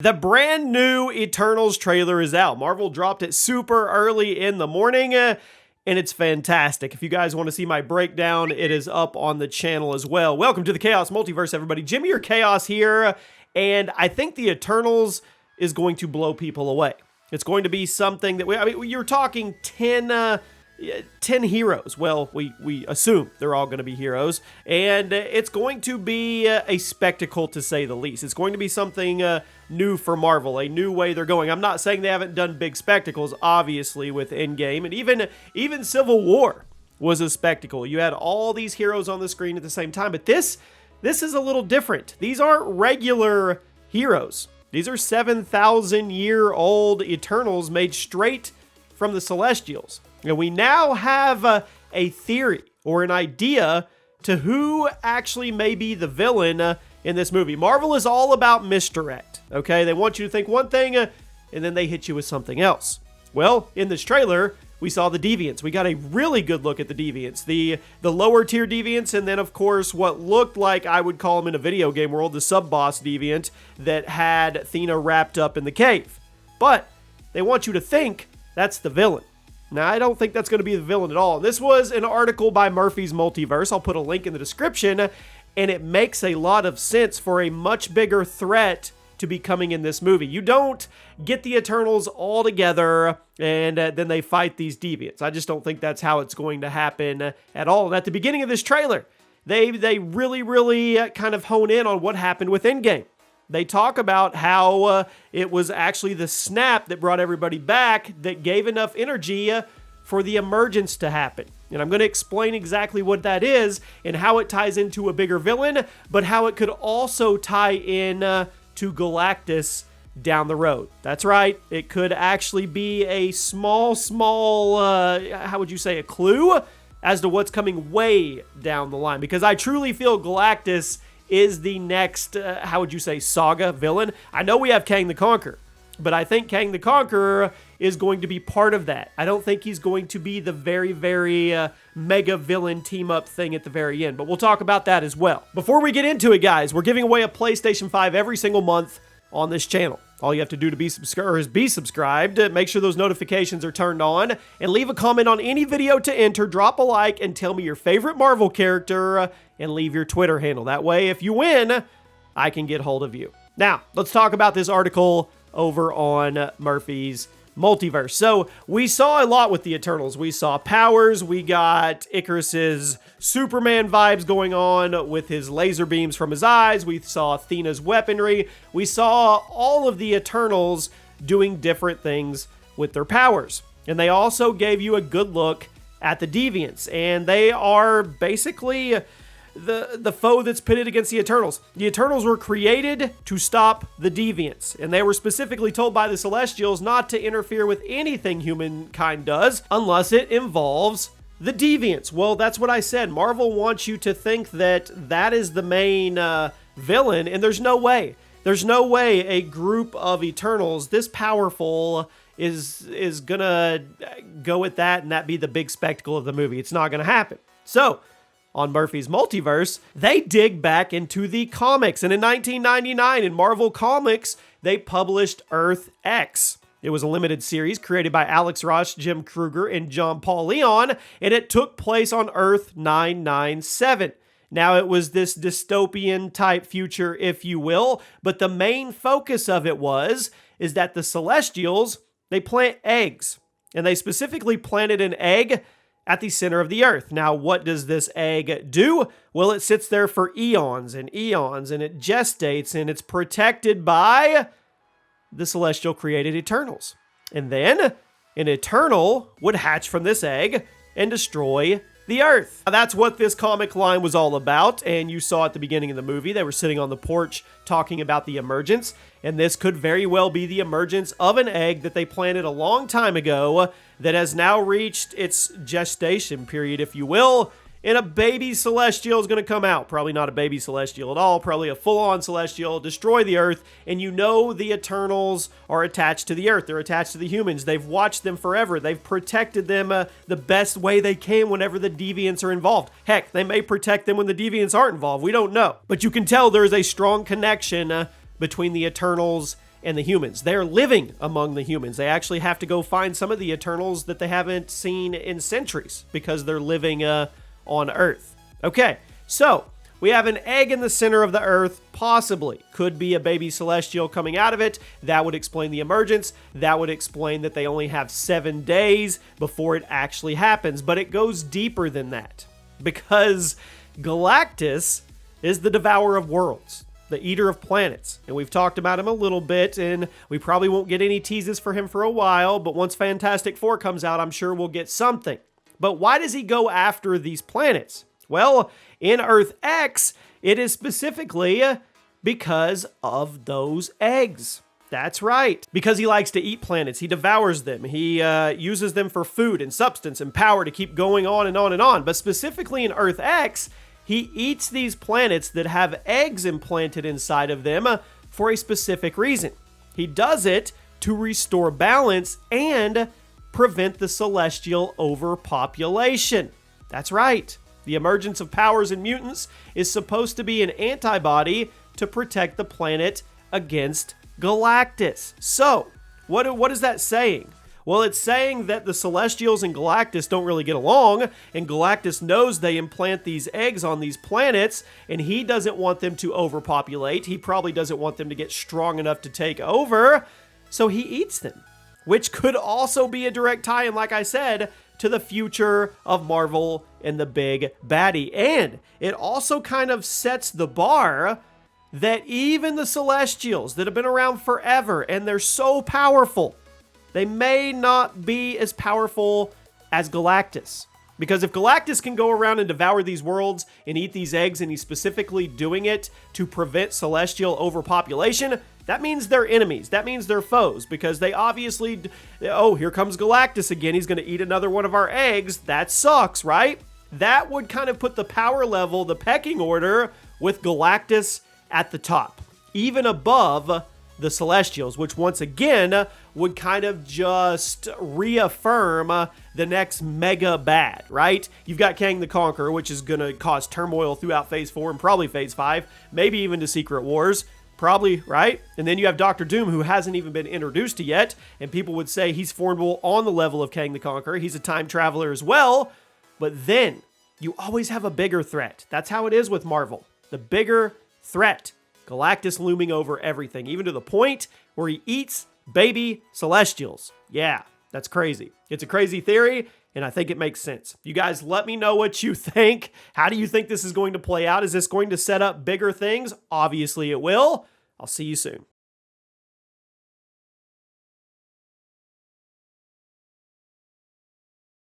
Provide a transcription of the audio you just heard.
The brand new Eternals trailer is out. Marvel dropped it super early in the morning, and it's fantastic. If you guys want to see my breakdown, it is up on the channel as well. Welcome to the Chaos Multiverse, everybody. Jimmy or Chaos here, and I think the Eternals is going to blow people away. It's going to be something that you're talking 10 heroes. Well, we assume they're all going to be heroes, and it's going to be a spectacle to say the least. It's going to be something new for Marvel, a new way they're going. I'm not saying they haven't done big spectacles, obviously, with Endgame, and even Civil War was a spectacle. You had all these heroes on the screen at the same time, but this is a little different. These aren't regular heroes. These are 7,000-year-old Eternals made straight from the Celestials. And we now have a theory or an idea to who actually may be the villain in this movie. Marvel is all about misdirect, okay? They want you to think one thing, and then they hit you with something else. Well, in this trailer, we saw the Deviants. We got a really good look at the Deviants, the lower tier Deviants, and then, of course, what looked like, I would call them in a video game world, the sub-boss Deviant that had Athena wrapped up in the cave. But they want you to think that's the villain. Now, I don't think that's going to be the villain at all. This was an article by Murphy's Multiverse. I'll put a link in the description, and it makes a lot of sense for a much bigger threat to be coming in this movie. You don't get the Eternals all together and then they fight these Deviants. I just don't think that's how it's going to happen at all. And at the beginning of this trailer, they really kind of hone in on what happened with Endgame. They talk about how it was actually the snap that brought everybody back that gave enough energy for the emergence to happen. And I'm going to explain exactly what that is and how it ties into a bigger villain, but how it could also tie in to Galactus down the road. That's right. It could actually be a small, how would you say, a clue as to what's coming way down the line. Because I truly feel Galactus is the next, how would you say, saga villain. I know we have Kang the Conqueror, but I think Kang the Conqueror is going to be part of that. I don't think he's going to be the very mega villain team up thing at the very end, but we'll talk about that as well. Before we get into it, guys, we're giving away a PlayStation 5 every single month on this channel. All you have to do to be subscribed. Make sure those notifications are turned on, and leave a comment on any video to enter. Drop a like and tell me your favorite Marvel character, and leave your Twitter handle. That way, if you win, I can get hold of you. Now, let's talk about this article over on Murphy's Multiverse. So we saw a lot with the Eternals. We saw powers. We got Icarus's Superman vibes going on with his laser beams from his eyes. We saw Athena's weaponry. We saw all of the Eternals doing different things with their powers. And they also gave you a good look at the Deviants. And they are basically the foe that's pitted against the Eternals. The Eternals were created to stop the Deviants, and they were specifically told by the Celestials not to interfere with anything humankind does unless it involves the Deviants. Well, that's what I said. Marvel wants you to think that that is the main villain, and there's no way. There's no way a group of Eternals this powerful is gonna go with that and that be the big spectacle of the movie. It's not gonna happen. So, on Murphy's Multiverse, they dig back into the comics. And in 1999, in Marvel Comics, they published Earth X. It was a limited series created by Alex Ross, Jim Krueger, and John Paul Leon, and it took place on Earth 997. Now, it was this dystopian type future, if you will, but the main focus of it is that the Celestials, they plant eggs, and they specifically planted an egg at the center of the earth. Now, what does this egg do? Well, it sits there for eons and eons, and it gestates, and it's protected by the celestial created Eternals. And then an Eternal would hatch from this egg and destroy the Earth. Now, that's what this comic line was all about, and you saw at the beginning of the movie, they were sitting on the porch talking about the Emergence, and this could very well be the emergence of an egg that they planted a long time ago that has now reached its gestation period, if you will, and a baby Celestial is going to come out. Probably not a baby Celestial at all, probably a full-on Celestial, destroy the Earth, and you know the Eternals are attached to the Earth. They're attached to the humans. They've watched them forever. They've protected them the best way they can whenever the Deviants are involved. Heck, they may protect them when the Deviants aren't involved. We don't know. But you can tell there is a strong connection between the Eternals and the humans. They're living among the humans. They actually have to go find some of the Eternals that they haven't seen in centuries because they're living on Earth. Okay, so we have an egg in the center of the Earth, possibly. Could be a baby Celestial coming out of it. That would explain the emergence. That would explain that they only have 7 days before it actually happens. But it goes deeper than that, because Galactus is the devourer of worlds, the eater of planets. And we've talked about him a little bit, and we probably won't get any teases for him for a while, but once Fantastic Four comes out, I'm sure we'll get something. But why does he go after these planets? Well, in Earth X, it is specifically because of those eggs. That's right. Because he likes to eat planets. He devours them. He uses them for food and substance and power to keep going on and on and on. But specifically in Earth X, he eats these planets that have eggs implanted inside of them for a specific reason. He does it to restore balance and prevent the celestial overpopulation. That's right. The emergence of powers and mutants is supposed to be an antibody to protect the planet against Galactus. So, what is that saying? Well, it's saying that the Celestials and Galactus don't really get along, and Galactus knows they implant these eggs on these planets, and he doesn't want them to overpopulate. He probably doesn't want them to get strong enough to take over, so he eats them, which could also be a direct tie-in, like I said, to the future of Marvel and the big baddie. And it also kind of sets the bar that even the Celestials that have been around forever, and they're so powerful, they may not be as powerful as Galactus. Because if Galactus can go around and devour these worlds and eat these eggs, and he's specifically doing it to prevent celestial overpopulation, that means they're enemies. That means they're foes, because they obviously, oh, here comes Galactus again. He's going to eat another one of our eggs. That sucks, right? That would kind of put the power level, the pecking order, with Galactus at the top, even above the Celestials, which once again would kind of just reaffirm the next mega bad, right? You've got Kang the Conqueror, which is going to cause turmoil throughout Phase 4 and probably Phase 5, maybe even to Secret Wars. Probably, right? And then you have Doctor Doom, who hasn't even been introduced yet, and people would say he's formidable on the level of Kang the Conqueror. He's a time traveler as well, but then you always have a bigger threat. That's how it is with Marvel. The bigger threat. Galactus looming over everything, even to the point where he eats baby Celestials. Yeah, that's crazy. It's a crazy theory, and I think it makes sense. You guys, let me know what you think. How do you think this is going to play out? Is this going to set up bigger things? Obviously it will. I'll see you soon.